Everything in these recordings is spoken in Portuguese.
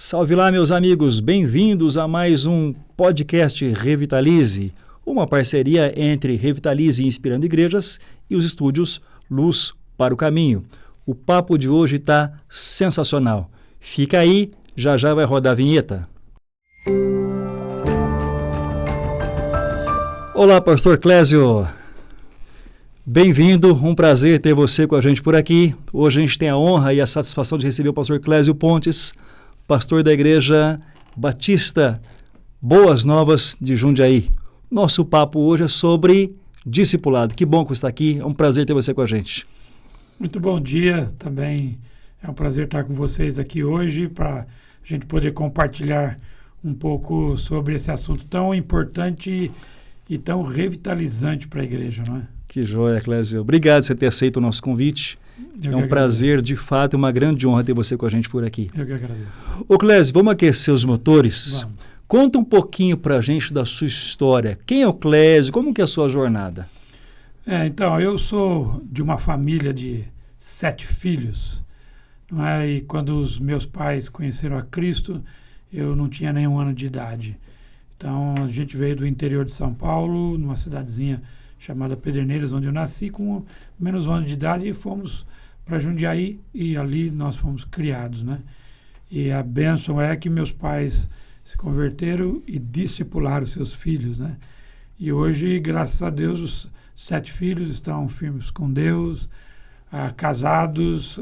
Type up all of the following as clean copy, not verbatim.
Salve lá, meus amigos, bem-vindos a mais um podcast Revitalize, uma parceria entre Revitalize Inspirando Igrejas e os estúdios Luz para o Caminho. O papo de hoje está sensacional. Fica aí, já já vai rodar a vinheta. Olá, Pastor Clésio. Bem-vindo, um prazer ter você com a gente por aqui. Hoje a gente tem a honra e a satisfação de receber o pastor Clésio Pontes, pastor da Igreja Batista Boas Novas de Jundiaí. Nosso papo hoje é sobre discipulado. Que bom que você está aqui, é um prazer ter você com a gente. Muito bom dia, também é um prazer estar com vocês aqui hoje para a gente poder compartilhar um pouco sobre esse assunto tão importante e tão revitalizante para a igreja, não é? Que joia, Clésio. Obrigado por você ter aceito o nosso convite. É um prazer, de fato, uma grande honra ter você com a gente por aqui. Eu que agradeço. Ô Clésio, vamos aquecer os motores? Vamos. Conta um pouquinho para a gente da sua história. Quem é o Clésio? Como que é a sua jornada? Então, eu sou de uma família de 7 filhos, não é? E quando os meus pais conheceram a Cristo, eu não tinha nem 1 ano de idade. Então, a gente veio do interior de São Paulo, numa cidadezinha chamada Pederneiras, onde eu nasci, com menos 1 ano de idade, e fomos para Jundiaí, e ali nós fomos criados, né? E a bênção é que meus pais se converteram e discipularam seus filhos, né? E hoje, graças a Deus, os 7 filhos estão firmes com Deus, casados,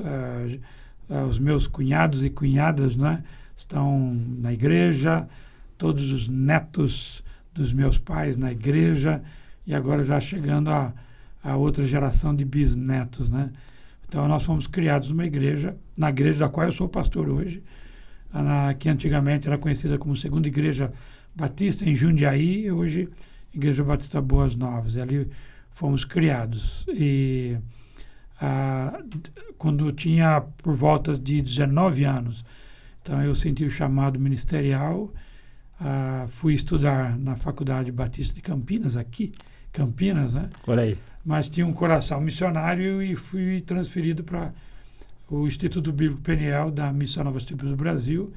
os meus cunhados e cunhadas, né, estão na igreja, todos os netos dos meus pais na igreja, e agora já chegando a outra geração de bisnetos, né? Então nós fomos criados numa igreja, na igreja da qual eu sou pastor hoje, que antigamente era conhecida como Segunda Igreja Batista em Jundiaí, hoje Igreja Batista Boas Novas, e ali fomos criados. E quando eu tinha por volta de 19 anos, então eu senti o chamado ministerial, fui estudar na Faculdade Batista de Campinas, aqui, Campinas, né? Olha aí. Mas tinha um coração missionário e fui transferido para o Instituto Bíblico Peniel da Missão Novas Tribos do Brasil,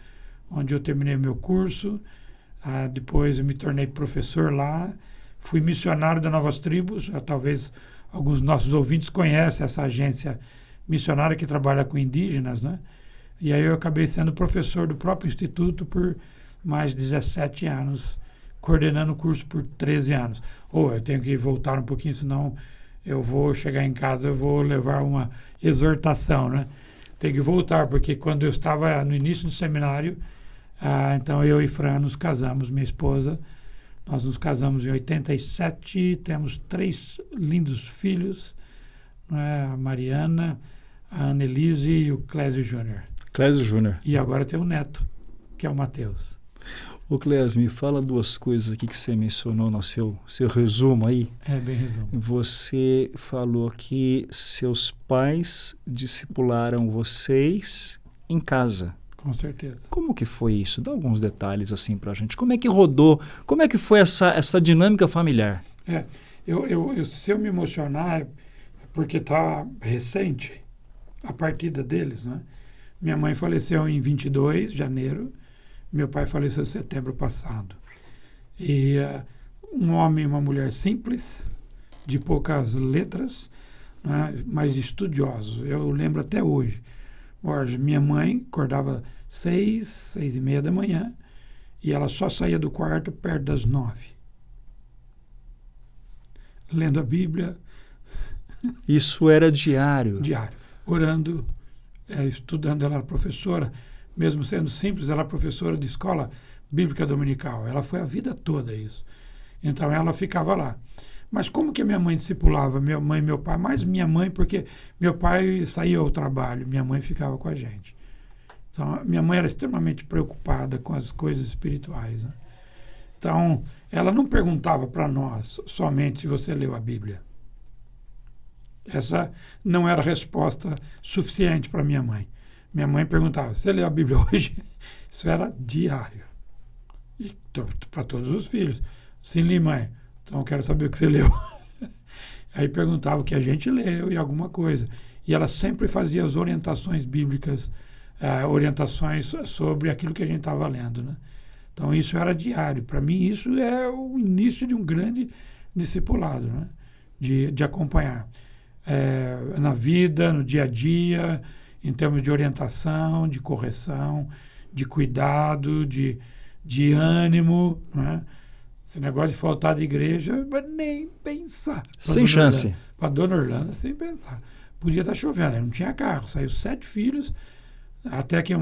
onde eu terminei meu curso. Depois eu me tornei professor lá, fui missionário da Novas Tribos. Talvez alguns dos nossos ouvintes conhecem essa agência missionária que trabalha com indígenas, né? E aí eu acabei sendo professor do próprio instituto por mais 17 anos, coordenando o curso por 13 anos. Eu tenho que voltar um pouquinho, senão eu vou chegar em casa, eu vou levar uma exortação, né? Tenho que voltar, porque quando eu estava no início do seminário, então eu e Fran nos casamos, minha esposa. Nós nos casamos em 87, temos 3 lindos filhos, né? A Mariana, a Annelise e o Clésio Júnior. Clésio Júnior. E agora tem um neto, que é o Matheus. Ô Clésio, me fala 2 coisas aqui que você mencionou no seu resumo aí. Bem resumo. Você falou que seus pais discipularam vocês em casa. Com certeza. Como que foi isso? Dá alguns detalhes assim pra gente. Como é que rodou? Como é que foi essa dinâmica familiar? Se eu me emocionar, é porque está recente a partida deles, né? Minha mãe faleceu em 22 de janeiro, meu pai faleceu em setembro passado. E um homem e uma mulher simples, de poucas letras, né, mas estudiosos. Eu lembro até hoje. Minha mãe acordava 6h30 da manhã, e ela só saía do quarto perto das 9h. Lendo a Bíblia. Isso era diário? Diário. Orando, estudando. Ela era professora, mesmo sendo simples, ela era professora de escola bíblica dominical. Ela foi a vida toda isso. Então ela ficava lá. Mas como que minha mãe discipulava? Minha mãe e meu pai? Mais minha mãe, porque meu pai saía ao trabalho, minha mãe ficava com a gente. Então minha mãe era extremamente preocupada com as coisas espirituais, né? Então ela não perguntava para nós somente se você leu a Bíblia. Essa não era a resposta suficiente para minha mãe. Minha mãe perguntava: você leu a Bíblia hoje? Isso era diário. E para todos os filhos. Sim, mãe. Então eu quero saber o que você leu. Aí perguntava o que a gente leu e alguma coisa. E ela sempre fazia as orientações bíblicas orientações sobre aquilo que a gente estava lendo, né? Então, isso era diário. Para mim, isso é o início de um grande discipulado, né? De acompanhar. Na vida, no dia a dia, em termos de orientação, de correção, de cuidado, de ânimo, né? Esse negócio de faltar de igreja, mas nem pensar. Sem chance. Para a dona Orlando, sem pensar. Podia estar chovendo, não tinha carro, saiu 7 filhos, até que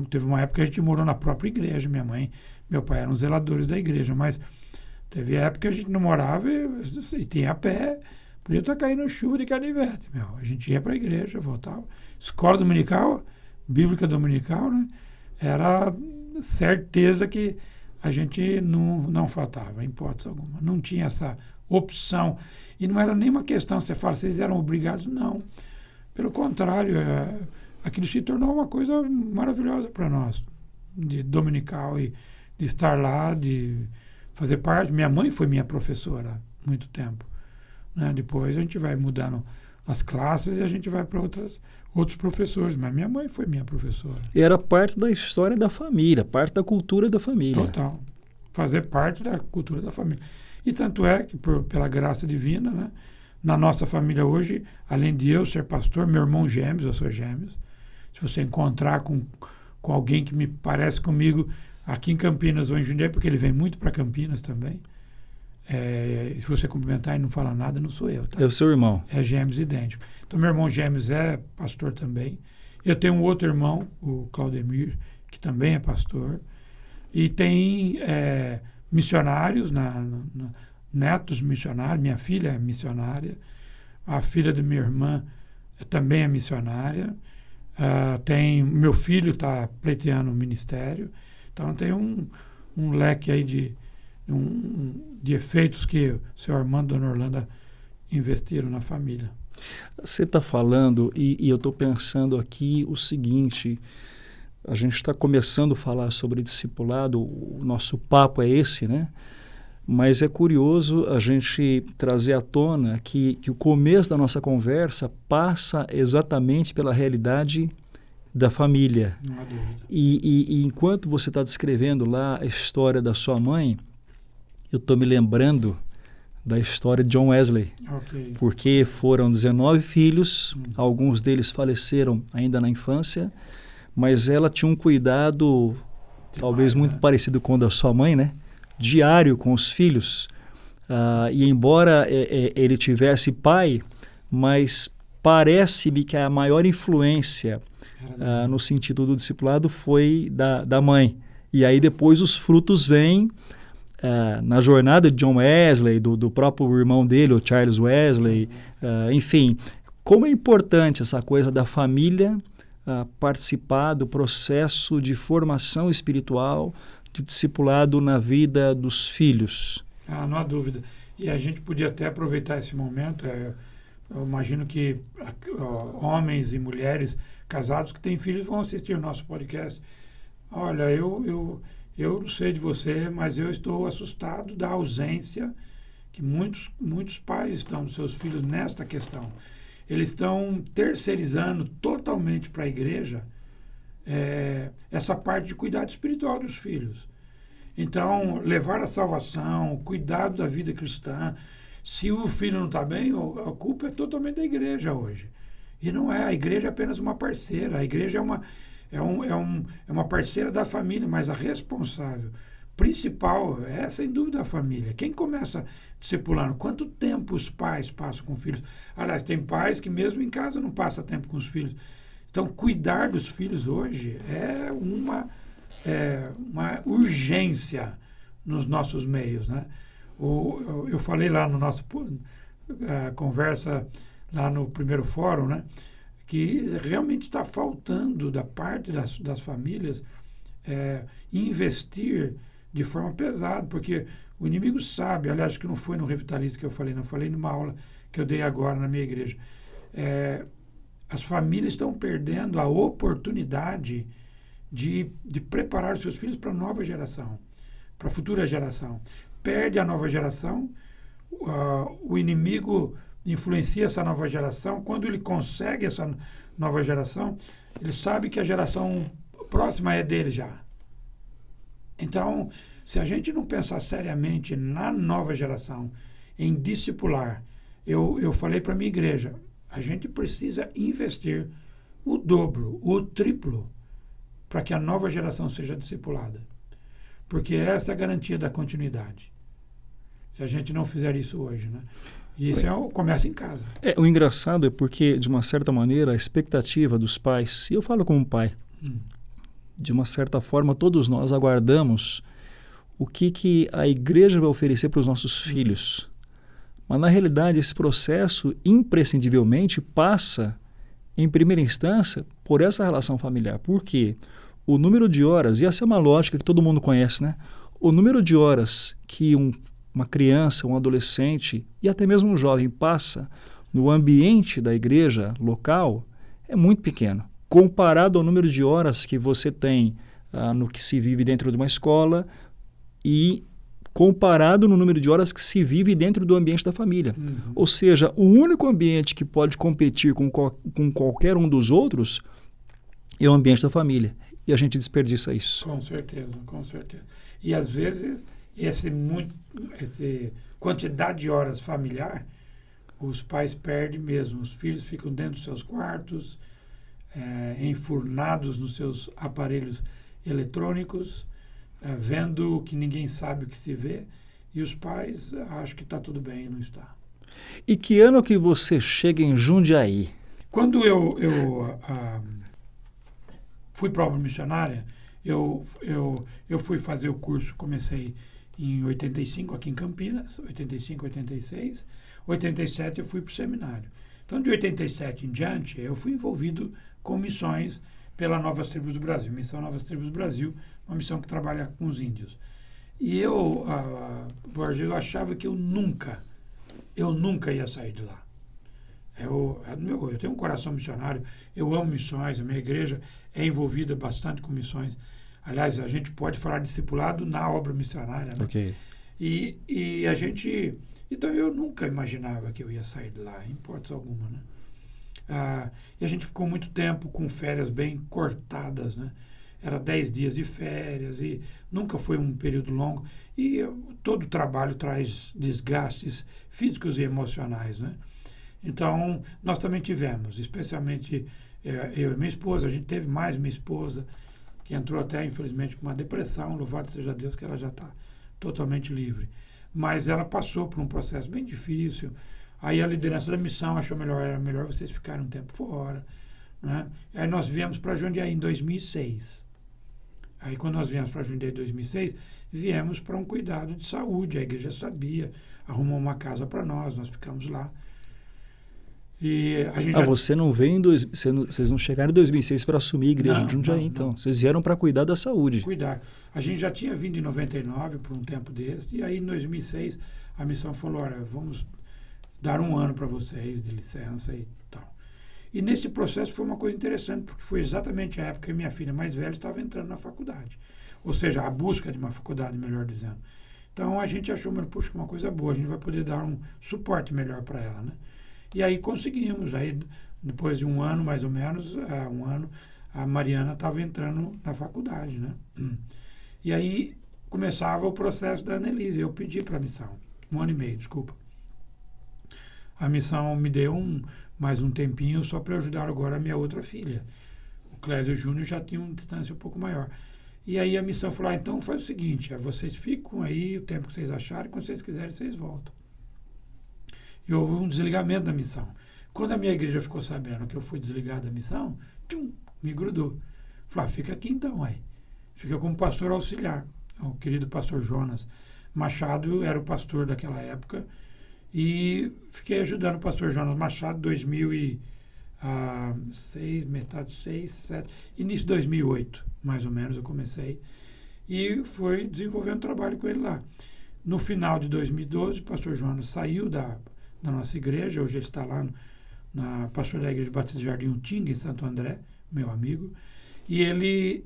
teve uma época que a gente morou na própria igreja, minha mãe, meu pai eram zeladores da igreja, mas teve época que a gente não morava e tinha a pé, podia estar caindo chuva de canivete, a gente ia para a igreja, voltava. Escola dominical, bíblica dominical, né? Era certeza que a gente não faltava, em hipótese alguma. Não tinha essa opção. E não era nenhuma questão, você fala, vocês eram obrigados? Não. Pelo contrário, aquilo se tornou uma coisa maravilhosa para nós, de dominical e de estar lá, de fazer parte. Minha mãe foi minha professora há muito tempo, né? Depois a gente vai mudando as classes e a gente vai para outros professores, mas minha mãe foi minha professora. Era parte da história da família, parte da cultura da família. Total. Fazer parte da cultura da família. E tanto é que, pela graça divina, né, na nossa família hoje, além de eu ser pastor, meu irmão gêmeos, eu sou gêmeos. Se você encontrar com alguém que me parece comigo aqui em Campinas ou em Jundiaí, porque ele vem muito para Campinas também, se você cumprimentar e não falar nada, não sou eu. Tá? É o seu irmão. É gêmeos idêntico. Então, meu irmão gêmeos é pastor também. Eu tenho um outro irmão, o Claudemir, que também é pastor. E tem missionários, netos missionários. Minha filha é missionária. A filha da minha irmã também é missionária. Meu filho está pleiteando o ministério. Então, tem um leque aí de efeitos que o seu Armando e a dona Orlando investiram na família. Você está falando, e eu estou pensando aqui o seguinte: a gente está começando a falar sobre discipulado, o nosso papo é esse, né? Mas é curioso a gente trazer à tona que o começo da nossa conversa passa exatamente pela realidade da família. Não há dúvida. E enquanto você está descrevendo lá a história da sua mãe, eu estou me lembrando da história de John Wesley, porque foram 19 filhos, alguns deles faleceram ainda na infância, mas ela tinha um cuidado talvez muito parecido com o da sua mãe, né? Diário com os filhos. E embora ele tivesse pai, mas parece-me que a maior influência no sentido do discipulado foi da mãe. E aí depois os frutos vêm na jornada de John Wesley, do próprio irmão dele, o Charles Wesley, enfim. Como é importante essa coisa da família participar do processo de formação espiritual, de discipulado na vida dos filhos. Não há dúvida. E a gente podia até aproveitar esse momento. Eu imagino que homens e mulheres casados que têm filhos vão assistir o nosso podcast. Olha, eu não sei de você, mas eu estou assustado da ausência que muitos pais estão dos seus filhos nesta questão. Eles estão terceirizando totalmente para a igreja essa parte de cuidado espiritual dos filhos. Então, levar a salvação, cuidado da vida cristã. Se o filho não está bem, a culpa é totalmente da igreja hoje. E não é, a igreja é apenas uma parceira. A igreja é uma parceira da família, mas a responsável principal é, sem dúvida, a família. Quem começa discipulando? Quanto tempo os pais passam com os filhos? Aliás, tem pais que mesmo em casa não passam tempo com os filhos. Então, cuidar dos filhos hoje é uma urgência nos nossos meios, né? Eu falei lá no nosso conversa, lá no primeiro fórum, né, que realmente está faltando da parte das famílias investir de forma pesada, porque o inimigo sabe, aliás, que não foi no Revitalize que eu falei, não falei numa aula que eu dei agora na minha igreja. As famílias estão perdendo a oportunidade de preparar os seus filhos para a nova geração, para a futura geração. Perde a nova geração, o inimigo influencia essa nova geração. Quando ele consegue essa nova geração, ele sabe que a geração próxima é dele já. Então, se a gente não pensar seriamente na nova geração, em discipular, eu falei para a minha igreja, a gente precisa investir o dobro, o triplo, para que a nova geração seja discipulada. Porque essa é a garantia da continuidade. Se a gente não fizer isso hoje, né? E isso começa em casa. O engraçado é porque, de uma certa maneira, a expectativa dos pais, e eu falo como pai, de uma certa forma, todos nós aguardamos o que a igreja vai oferecer para os nossos filhos. Mas, na realidade, esse processo, imprescindivelmente, passa, em primeira instância, por essa relação familiar. Por quê? O número de horas, e essa é uma lógica que todo mundo conhece, né? O número de horas que uma criança, um adolescente e até mesmo um jovem passa no ambiente da igreja local é muito pequeno, comparado ao número de horas que você tem no que se vive dentro de uma escola e comparado no número de horas que se vive dentro do ambiente da família. Ou seja, o único ambiente que pode competir com qualquer um dos outros é o ambiente da família. E a gente desperdiça isso. Com certeza, com certeza. E às vezes, essa quantidade de horas familiar, os pais perdem mesmo. Os filhos ficam dentro dos seus quartos, enfurnados nos seus aparelhos eletrônicos, vendo que ninguém sabe o que se vê, e os pais acham que está tudo bem e não está. E que ano que você chega em Jundiaí? Quando eu fui para a obra missionária, eu fui fazer o curso, comecei em 85 aqui em Campinas, 85, 86, 87 eu fui para o seminário. Então, de 87 em diante, eu fui envolvido com missões pela Novas Tribos do Brasil, Missão Novas Tribos do Brasil, uma missão que trabalha com os índios. E Borges, eu achava que eu nunca ia sair de lá. Eu tenho um coração missionário, eu amo missões, a minha igreja é envolvida bastante com missões. Aliás, a gente pode falar discipulado na obra missionária, né? Okay. E a gente... Então, eu nunca imaginava que eu ia sair de lá, em hipótese alguma, né? E a gente ficou muito tempo com férias bem cortadas, né? Era 10 dias de férias e nunca foi um período longo. E todo trabalho traz desgastes físicos e emocionais, né? Então, nós também tivemos, especialmente eu e minha esposa, a gente teve mais minha esposa, que entrou até, infelizmente, com uma depressão, louvado seja Deus que ela já está totalmente livre. Mas ela passou por um processo bem difícil, aí a liderança da missão achou era melhor vocês ficarem um tempo fora, né? Aí nós viemos para Jundiaí em 2006. Aí quando nós viemos para Jundiaí em 2006, viemos para um cuidado de saúde, a igreja sabia, arrumou uma casa para nós ficamos lá. E a gente você não veio vocês não chegaram em 2006 para assumir a igreja de Jundiaí, então. Vocês vieram para cuidar da saúde. Cuidar. A gente já tinha vindo em 99 por um tempo desse, e aí em 2006 a missão falou, olha, vamos dar 1 ano para vocês de licença e tal. E nesse processo foi uma coisa interessante, porque foi exatamente a época que minha filha mais velha estava entrando na faculdade. Ou seja, a busca de uma faculdade, melhor dizendo. Então a gente achou, puxa, uma coisa boa, a gente vai poder dar um suporte melhor para ela, né? E aí conseguimos. Aí, depois de 1 ano, mais ou menos, 1 ano, a Mariana estava entrando na faculdade, né? E aí começava o processo da Annelise. Eu pedi para a missão, 1 ano e meio, desculpa. A missão me deu mais um tempinho só para ajudar agora a minha outra filha. O Clésio Júnior já tinha uma distância um pouco maior. E aí a missão falou, então faz o seguinte, vocês ficam aí o tempo que vocês acharem, quando vocês quiserem, vocês voltam. E houve um desligamento da missão. Quando a minha igreja ficou sabendo que eu fui desligado da missão, me grudou. Falei, fica aqui então, aí. Fica como pastor auxiliar. O querido pastor Jonas Machado era o pastor daquela época e fiquei ajudando o pastor Jonas Machado 2006, metade 6, 7, início de 2008, mais ou menos, eu comecei. E fui desenvolvendo trabalho com ele lá. No final de 2012, o pastor Jonas saiu da nossa igreja, hoje ele está lá na pastor da igreja Batista de Jardim Utinga, em Santo André, meu amigo, e ele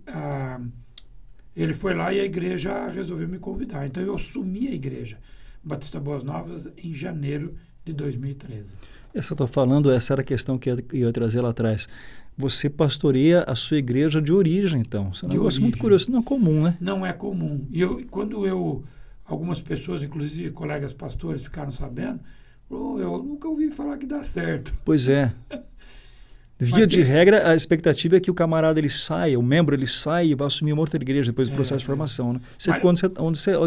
foi lá e a igreja resolveu me convidar. Então eu assumi a igreja Batista Boas Novas em janeiro de 2013. Essa está falando, essa era a questão que eu ia trazer lá atrás. Você pastoreia a sua igreja de origem, então. Isso é um negócio muito curioso, isso não é comum, né? Não é comum. E algumas pessoas, inclusive colegas pastores, ficaram sabendo, eu nunca ouvi falar que dá certo. Pois é. Via de regra, a expectativa é que o camarada ele saia, o membro ele saia e vai assumir uma outra igreja depois do processo de formação. Né? Você ficou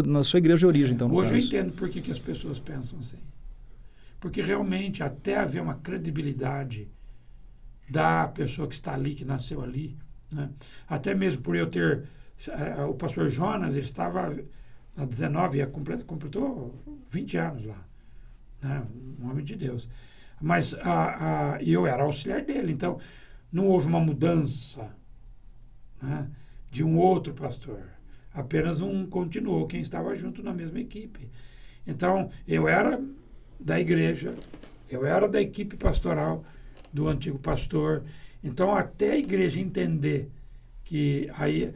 na sua igreja de origem, então, no hoje caso. Eu entendo por que as pessoas pensam assim. Porque realmente, até haver uma credibilidade da pessoa que está ali, que nasceu ali, né? Até mesmo por eu ter... O pastor Jonas, ele estava há 19, completou 20 anos lá. Né? Um homem de Deus. Mas eu era auxiliar dele, então não houve uma mudança, né, de um outro pastor. Apenas um continuou, quem estava junto na mesma equipe. Então, eu era da igreja, eu era da equipe pastoral do antigo pastor. Então, até a igreja entender que aí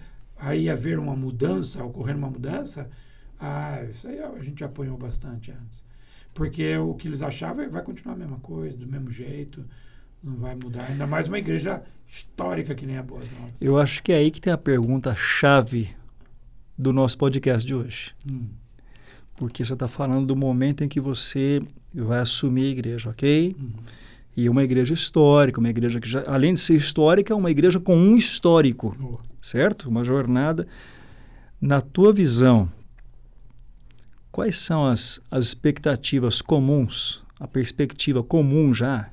ia haver uma mudança, ocorrer uma mudança, isso aí a gente apanhou bastante antes. Porque o que eles achavam vai continuar a mesma coisa, do mesmo jeito, não vai mudar. Ainda mais uma igreja histórica que nem a Boas Novas. Eu acho que é aí que tem a pergunta-chave do nosso podcast de hoje. Porque você está falando do momento em que você vai assumir a igreja, ok? E uma igreja histórica, uma igreja que, além de ser histórica, é uma igreja com um histórico, certo? Uma jornada. Na tua visão, quais são as expectativas comuns, a perspectiva comum já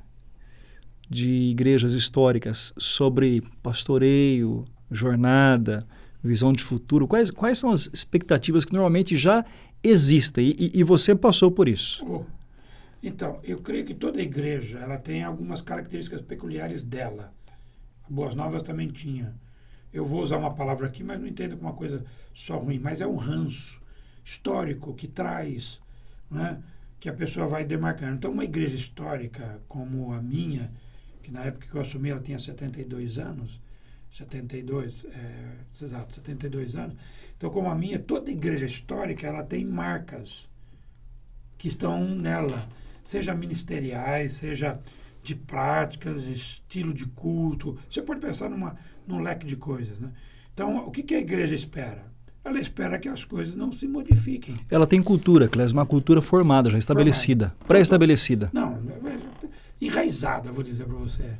de igrejas históricas sobre pastoreio, jornada, visão de futuro? Quais são as expectativas que normalmente já existem e você passou por isso? Então, eu creio que toda igreja ela tem algumas características peculiares dela. A Boas Novas também tinha. Eu vou usar uma palavra aqui, mas não entendo como uma coisa só ruim, mas é um ranço histórico que traz, né, que a pessoa vai demarcando. Então, uma igreja histórica como a minha, que na época que eu assumi ela tinha 72 anos, 72 anos. Então, como a minha, toda igreja histórica ela tem marcas que estão nela, seja ministeriais, seja de práticas, estilo de culto. Você pode pensar num leque de coisas, né? Então, o que a igreja espera? Ela espera que as coisas não se modifiquem. Ela tem cultura, Clésio, uma cultura formada, já estabelecida, pré-estabelecida. Não, enraizada, vou dizer para você.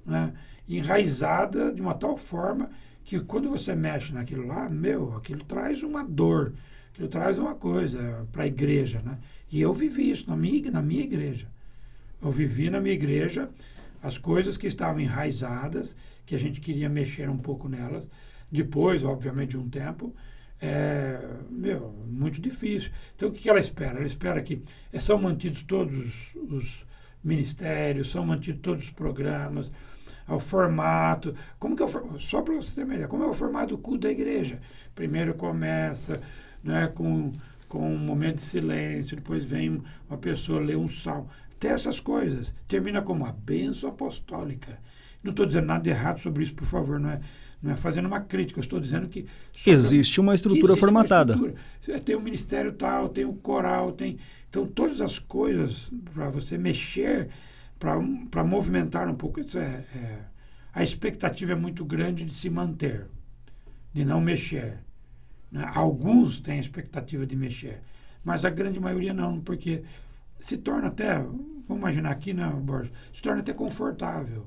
Né? Enraizada de uma tal forma que quando você mexe naquilo lá, aquilo traz uma dor, aquilo traz uma coisa para a igreja. Né? E eu vivi isso na minha igreja. Eu vivi na minha igreja as coisas que estavam enraizadas, que a gente queria mexer um pouco nelas. Depois, obviamente, de um tempo, muito difícil. Então, o que ela espera? Ela espera que são mantidos todos os ministérios, são mantidos todos os programas, o formato. Só para você ter uma ideia, como é o formato do culto da igreja? Primeiro começa, né, com um momento de silêncio, depois vem uma pessoa ler um salmo. Até essas coisas. Termina como a bênção apostólica. Não estou dizendo nada de errado sobre isso, por favor, não é fazendo uma crítica, eu estou dizendo que... Existe uma estrutura formatada. Tem o ministério tal, tem o coral, tem... Então, todas as coisas para você mexer, para movimentar um pouco, isso a expectativa é muito grande de se manter, de não mexer. Né? Alguns têm a expectativa de mexer, mas a grande maioria não, porque se torna até, vamos imaginar aqui, né, Borges, se torna até confortável.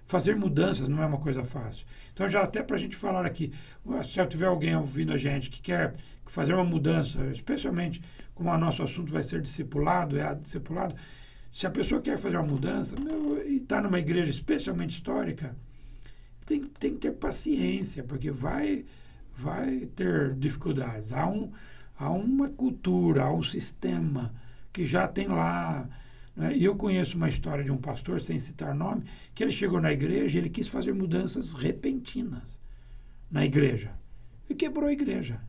Fazer mudanças não é uma coisa fácil. Então, já até para a gente falar aqui, se tiver alguém ouvindo a gente que quer fazer uma mudança, especialmente como o nosso assunto vai ser discipulado, se a pessoa quer fazer uma mudança e está numa igreja especialmente histórica, tem que ter paciência, porque vai ter dificuldades. Há uma cultura, há um sistema que já tem lá. E eu conheço uma história de um pastor, sem citar nome, que ele chegou na igreja e ele quis fazer mudanças repentinas na igreja. E quebrou a igreja.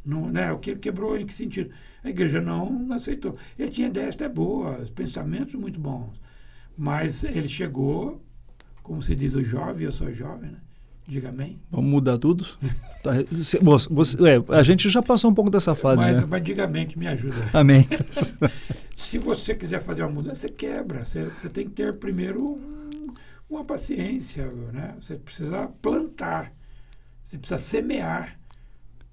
Não, né? O que quebrou em que sentido? A igreja não aceitou. Ele tinha ideias até boas, pensamentos muito bons. Mas ele chegou, como se diz o jovem, eu sou jovem, né? Diga amém. Vamos mudar tudo? A gente já passou um pouco dessa fase. Mas diga amém que me ajuda. Amém. se você quiser fazer uma mudança, você quebra. Você tem que ter primeiro uma paciência, né? Você precisa plantar, você precisa semear,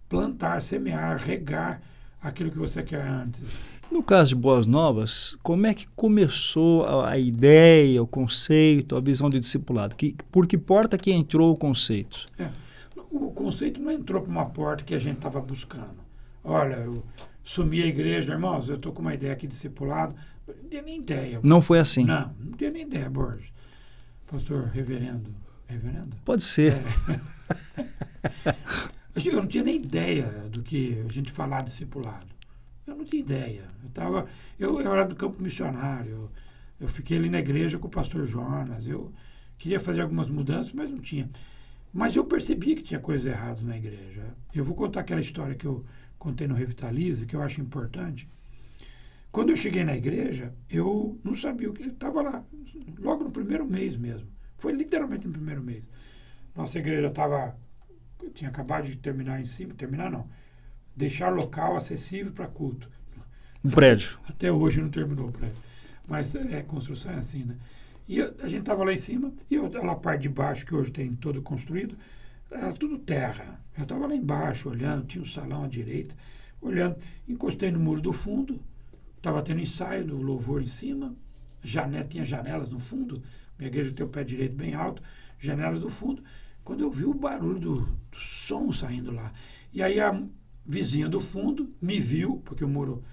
plantar, semear, regar aquilo que você quer antes. No caso de Boas Novas, como é que começou a ideia, o conceito, a visão de discipulado? Por que porta que entrou o conceito? O conceito não entrou por uma porta que a gente estava buscando. Olha, eu sumi a igreja, irmãos, eu estou com uma ideia aqui de discipulado. Não tinha nem ideia. Não foi assim? Não tinha nem ideia, Borges. Pastor, reverendo. Reverendo? Pode ser. Eu não tinha nem ideia do que a gente falar de discipulado. Eu não tinha ideia. Eu era do campo missionário. Eu fiquei ali na igreja com o pastor Jonas. Eu queria fazer algumas mudanças, mas não tinha. Mas eu percebi que tinha coisas erradas na igreja. Eu vou contar aquela história que eu contei no Revitalize, que eu acho importante. Quando eu cheguei na igreja, eu não sabia o que estava lá. Logo no primeiro mês mesmo. Foi literalmente no primeiro mês. Nossa igreja tinha acabado de terminar em cima. Terminar não. Deixar local acessível para culto. Um prédio. Até hoje não terminou o prédio. Mas construção é assim, né? E a gente estava lá em cima, e lá a parte de baixo, que hoje tem todo construído, era tudo terra. Eu estava lá embaixo, olhando, tinha um salão à direita, olhando. Encostei no muro do fundo, estava tendo ensaio do louvor em cima, tinha janelas no fundo, minha igreja tem o pé direito bem alto, janelas do fundo. Quando eu vi o barulho do som saindo lá. E aí a vizinha do fundo me viu, porque o muro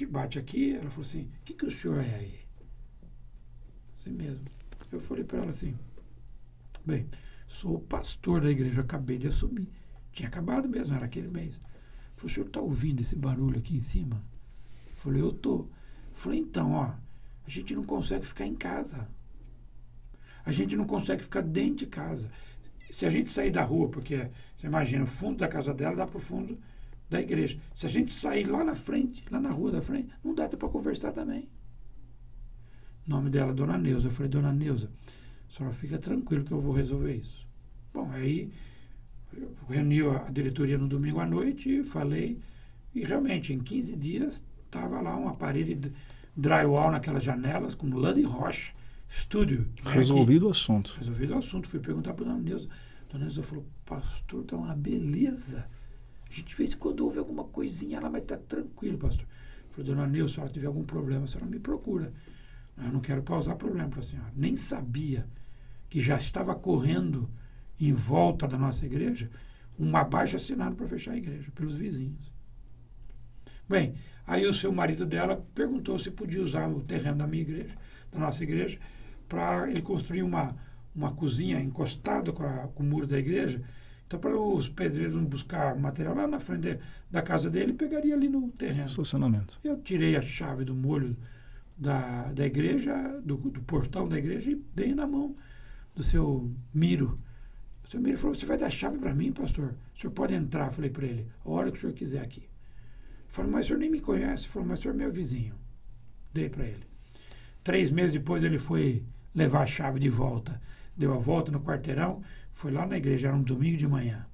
bate aqui, ela falou assim, o que o senhor é aí? Assim mesmo. Eu falei para ela assim, bem, sou o pastor da igreja, acabei de assumir. Tinha acabado mesmo, era aquele mês. Falei, o senhor está ouvindo esse barulho aqui em cima? Eu falei, eu estou. Falei, então, ó, a gente não consegue ficar em casa. A gente não consegue ficar dentro de casa. Se a gente sair da rua, porque você imagina, o fundo da casa dela dá para o fundo da igreja. Se a gente sair lá na frente, lá na rua da frente, não dá para conversar também. O nome dela, Dona Neuza. Eu falei, Dona Neuza, a senhora fica tranquilo que eu vou resolver isso. Bom, aí eu reuni a diretoria no domingo à noite, falei, e realmente, em 15 dias, estava lá uma parede de drywall naquelas janelas, com lã de rocha, estúdio. Resolvido o assunto. Resolvido o assunto. Fui perguntar para a Dona Neuza. Dona Neuza falou, pastor, está uma beleza. A gente, de vez em quando houve alguma coisinha lá, mas está tranquilo, pastor. Eu falei, Dona Neuza, se a senhora tiver algum problema, a senhora me procura. Eu não quero causar problema para a senhora. Nem sabia que já estava correndo em volta da nossa igreja um abaixo-assinado para fechar a igreja, pelos vizinhos. Bem, aí o seu marido dela perguntou se podia usar o terreno da minha igreja, da nossa igreja, para ele construir uma cozinha encostada com o muro da igreja. Então, para os pedreiros não buscar material lá na frente da casa dele, pegaria ali no terreno. Estacionamento. Eu tirei a chave do molho da igreja, do portão da igreja, e dei na mão do seu Miro. O seu Miro falou, você vai dar a chave para mim, pastor? O senhor pode entrar, falei para ele, a hora que o senhor quiser aqui. Ele falou, mas o senhor nem me conhece. Ele falou, mas o senhor é meu vizinho. Dei para ele. 3 meses depois ele foi levar a chave de volta. Deu a volta no quarteirão, foi lá na igreja, era um domingo de manhã.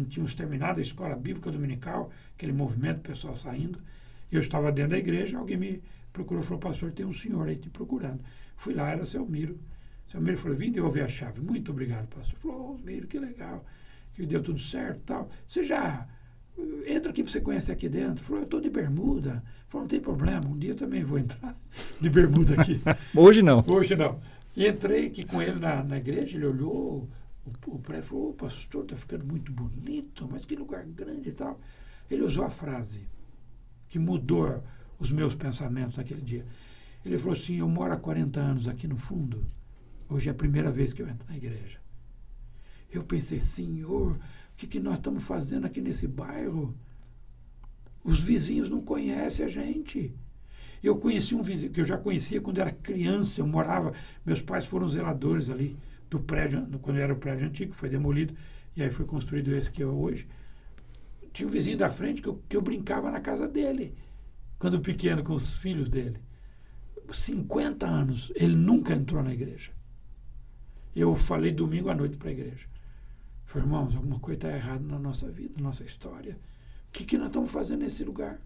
Tínhamos terminado a escola bíblica dominical, aquele movimento, o pessoal saindo. Eu estava dentro da igreja, alguém me procurou, falou, pastor, tem um senhor aí te procurando. Fui lá, era o seu Miro. O seu Miro falou, vim devolver a chave. Muito obrigado, pastor. Falou, Miro, que legal, que deu tudo certo e tal. Você já entra aqui para você conhecer aqui dentro. Falou, eu estou de bermuda. Falou, não tem problema, um dia eu também vou entrar de bermuda aqui. Hoje não. Hoje não. E entrei aqui com ele na igreja, ele olhou o prédio e falou, pastor, está ficando muito bonito, mas que lugar grande e tal. Ele usou a frase que mudou os meus pensamentos naquele dia. Ele falou assim, eu moro há 40 anos aqui no fundo, hoje é a primeira vez que eu entro na igreja. Eu pensei, Senhor, o que nós estamos fazendo aqui nesse bairro? Os vizinhos não conhecem a gente. Eu conheci um vizinho, que eu já conhecia quando era criança, eu morava, meus pais foram zeladores ali do prédio, quando era o prédio antigo, foi demolido, e aí foi construído esse que é hoje. Tinha um vizinho da frente que eu brincava na casa dele, quando pequeno, com os filhos dele. 50 anos, ele nunca entrou na igreja. Eu falei domingo à noite para a igreja. Falei, irmãos, alguma coisa está errada na nossa vida, na nossa história. O que nós estamos fazendo nesse lugar?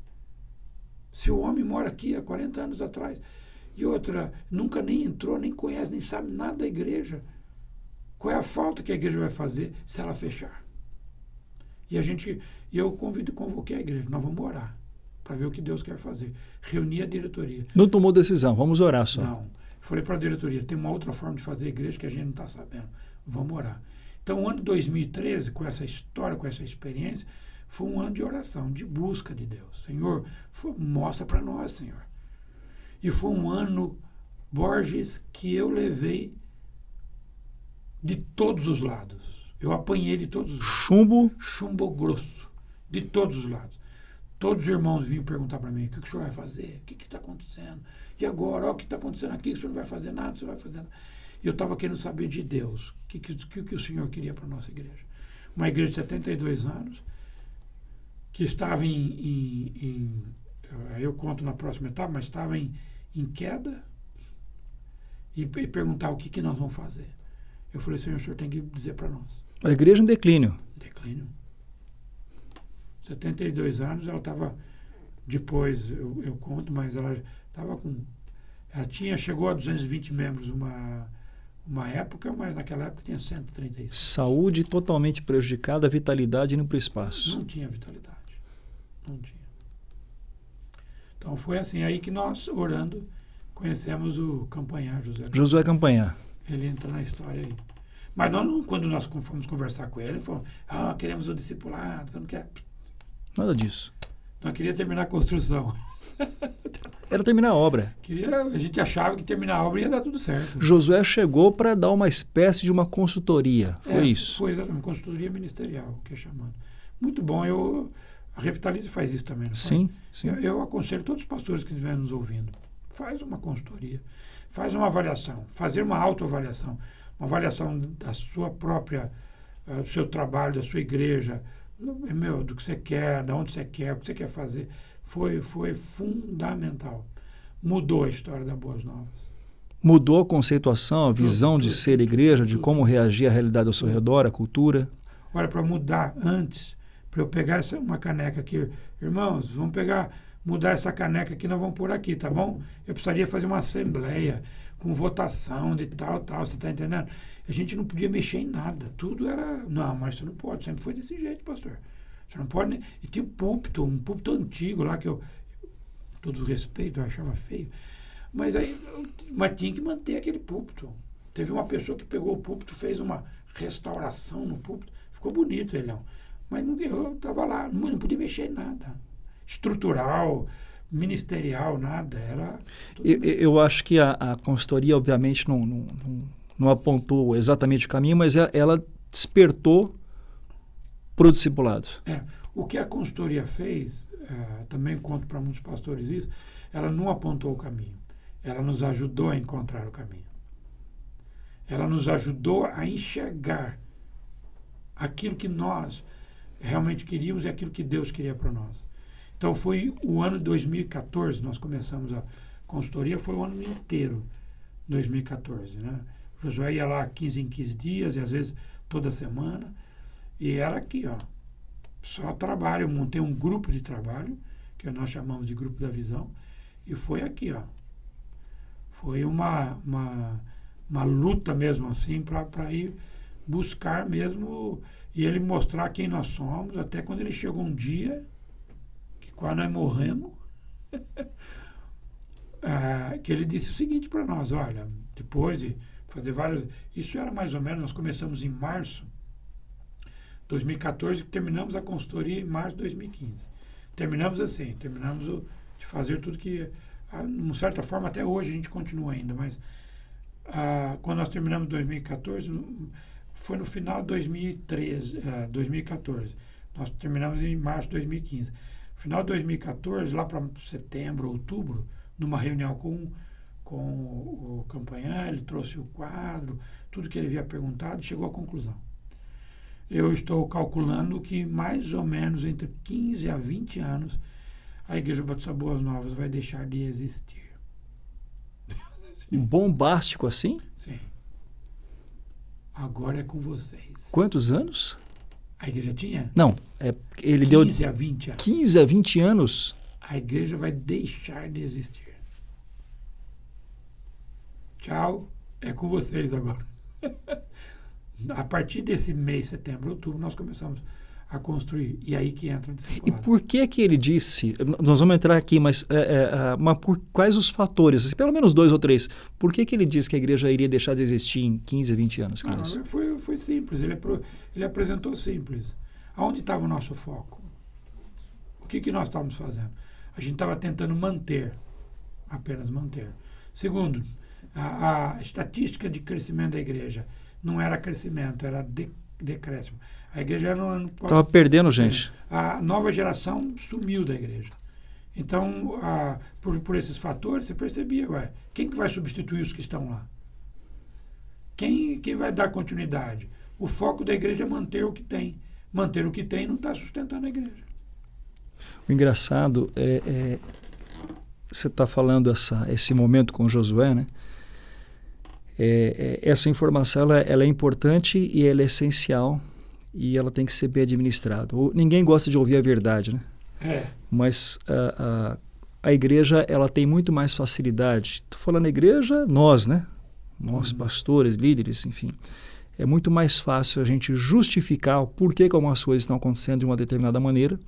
Se o homem mora aqui há 40 anos atrás, e outra, nunca nem entrou, nem conhece, nem sabe nada da igreja, qual é a falta que a igreja vai fazer se ela fechar? E eu convoquei a igreja, nós vamos orar para ver o que Deus quer fazer. Reuni a diretoria. Não tomou decisão, vamos orar só. Não. Falei para a diretoria, tem uma outra forma de fazer a igreja que a gente não está sabendo. Vamos orar. Então, o ano 2013, com essa história, com essa experiência, foi um ano de oração, de busca de Deus. Senhor, mostra para nós, Senhor. E foi um ano, Borges, que eu levei de todos os lados. Eu apanhei de todos os lados. Chumbo grosso, de todos os lados. Todos os irmãos vinham perguntar para mim, o que o senhor vai fazer? O que está acontecendo? E agora? O que está acontecendo aqui? O senhor não vai fazer nada, o senhor vai fazer nada. E eu estava querendo saber de Deus, o que o senhor queria para a nossa igreja. Uma igreja de 72 anos, que estava eu conto na próxima etapa, mas estava em queda, e perguntar o que nós vamos fazer. Eu falei, Senhor, o senhor tem que dizer para nós. A igreja em declínio. Declínio. 72 anos, ela estava, depois eu conto, mas ela estava com... chegou a 220 membros uma época, mas naquela época tinha 136. Saúde totalmente prejudicada, vitalidade indo para o espaço. Não tinha vitalidade. Não tinha. Então foi assim, aí que nós, orando, conhecemos o Campanhar, Josué Campanhar. Ele entra na história aí. Mas quando nós fomos conversar com ele falamos, queremos o discipulado, você não quer? Nada disso. Nós queríamos terminar a construção. Era terminar a obra. A gente achava que terminar a obra ia dar tudo certo. Josué chegou para dar uma espécie de uma consultoria, foi isso? Foi exatamente, consultoria ministerial, que é chamado. Muito bom, a Revitalize faz isso também, não sim, faz? sim. Eu aconselho todos os pastores que estiverem nos ouvindo, faz uma consultoria, faz uma avaliação, fazer uma autoavaliação, uma avaliação da sua própria, do seu trabalho, da sua igreja, do que você quer, de onde você quer, o que você quer fazer. Foi fundamental. Mudou a história da Boas Novas. Mudou a conceituação, a visão de ser igreja, de como reagir à realidade ao seu redor, à cultura? Olha, para mudar antes, para eu pegar uma caneca aqui, irmãos, vamos mudar essa caneca aqui, nós vamos pôr aqui, tá bom? Eu precisaria fazer uma assembleia com votação de tal, você está entendendo? A gente não podia mexer em nada, tudo era, não, mas você não pode, sempre foi desse jeito, pastor. Você não pode, e tinha um púlpito antigo lá que todo respeito, eu achava feio, mas tinha que manter aquele púlpito. Teve uma pessoa que pegou o púlpito, fez uma restauração no púlpito, ficou bonito, Elião. Mas eu estava lá, não podia mexer em nada. Estrutural, ministerial, nada. Era eu acho que a consultoria, obviamente, não apontou exatamente o caminho, mas ela despertou para o discipulado. O que a consultoria fez, também conto para muitos pastores isso, ela não apontou o caminho. Ela nos ajudou a encontrar o caminho. Ela nos ajudou a enxergar aquilo que nós realmente queríamos e aquilo que Deus queria para nós. Então foi o ano de 2014, nós começamos a consultoria, foi o ano inteiro, 2014, né? O Josué ia lá 15 em 15 dias, e às vezes toda semana, e era aqui, só trabalho. Eu montei um grupo de trabalho, que nós chamamos de Grupo da Visão, e foi aqui, foi uma luta mesmo assim, para ir buscar mesmo, e ele mostrar quem nós somos, até quando ele chegou um dia, que quase nós morremos, que ele disse o seguinte para nós, olha, depois de fazer vários... Isso era mais ou menos, nós começamos em março de 2014, terminamos a consultoria em março de 2015. Terminamos assim, de fazer tudo que, de uma certa forma, até hoje a gente continua ainda, mas quando nós terminamos em 2014, foi no final de 2014. Nós terminamos em março de 2015. No final de 2014, lá para setembro, outubro, numa reunião com o Campanhar, ele trouxe o quadro, tudo que ele havia perguntado, chegou à conclusão. Eu estou calculando que mais ou menos entre 15 a 20 anos a Igreja Batista Boas Novas vai deixar de existir. Bombástico assim? Sim. Agora é com vocês. Quantos anos? A igreja tinha? Não, ele 15 deu... 15 a 20 anos. 15 a 20 anos? a igreja vai deixar de existir. Tchau, é com vocês agora. A partir desse mês, setembro, outubro, nós começamos a construir. E aí que entra o discipulado. E por que ele disse, nós vamos entrar aqui, mas por quais os fatores, pelo menos 2 ou 3, por que ele disse que a igreja iria deixar de existir em 15, 20 anos? Foi simples, ele apresentou simples. Aonde estava o nosso foco? O que nós estávamos fazendo? A gente estava tentando apenas manter. Segundo, a estatística de crescimento da igreja não era crescimento, era decréscimo. A igreja não estava perdendo gente. A nova geração sumiu da igreja. Então, por esses fatores, você percebia, quem que vai substituir os que estão lá? Quem vai dar continuidade? O foco da igreja é manter o que tem. Manter o que tem não está sustentando a igreja. O engraçado você está falando esse momento com Josué, né? Essa informação ela é importante e ela é essencial e ela tem que ser bem administrada. Ninguém gosta de ouvir a verdade, né? Mas a igreja ela tem muito mais facilidade. Estou falando igreja, nós, né? Nós, pastores, líderes, enfim. É muito mais fácil a gente justificar o porquê que algumas coisas estão acontecendo de uma determinada maneira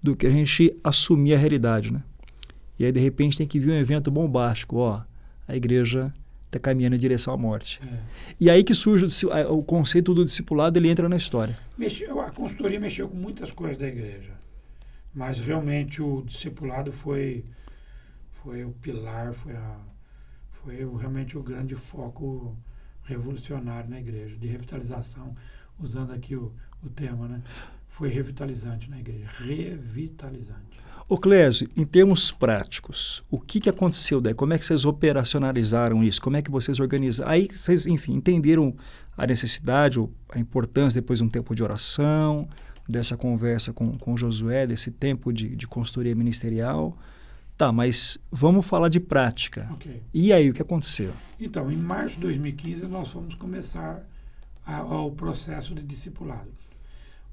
do que a gente assumir a realidade, né? E aí, de repente, tem que vir um evento bombástico. A igreja está caminhando em direção à morte. E aí que surge o conceito do discipulado, ele entra na história. A consultoria mexeu com muitas coisas da igreja, mas realmente o discipulado foi o pilar, foi realmente o grande foco revolucionário na igreja, de revitalização, usando aqui o tema, né? Foi revitalizante na igreja, revitalizante. Clésio, em termos práticos, o que aconteceu daí? Como é que vocês operacionalizaram isso? Como é que vocês organizaram? Aí vocês, enfim, entenderam a necessidade, a importância depois de um tempo de oração, dessa conversa com Josué, desse tempo de consultoria ministerial. Tá, mas vamos falar de prática. Okay. E aí, o que aconteceu? Então, em março de 2015, nós fomos começar o processo de discipulado.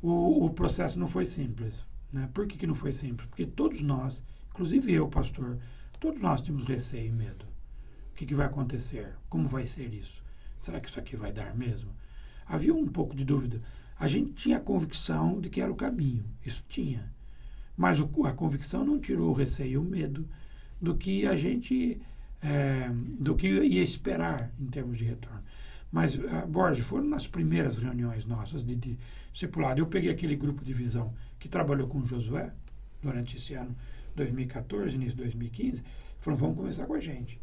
O processo não foi simples. Né? Por que não foi simples? Porque todos nós, inclusive eu, pastor, todos nós tínhamos receio e medo. O que vai acontecer? Como vai ser isso? Será que isso aqui vai dar mesmo? Havia um pouco de dúvida. A gente tinha a convicção de que era o caminho. Isso tinha. Mas a convicção não tirou o receio e o medo do que a gente do que ia esperar em termos de retorno. Mas, Borges, foram nas primeiras reuniões nossas de discipulado. Eu peguei aquele grupo de visão que trabalhou com Josué durante esse ano 2014, início de 2015, falou, vamos começar com a gente,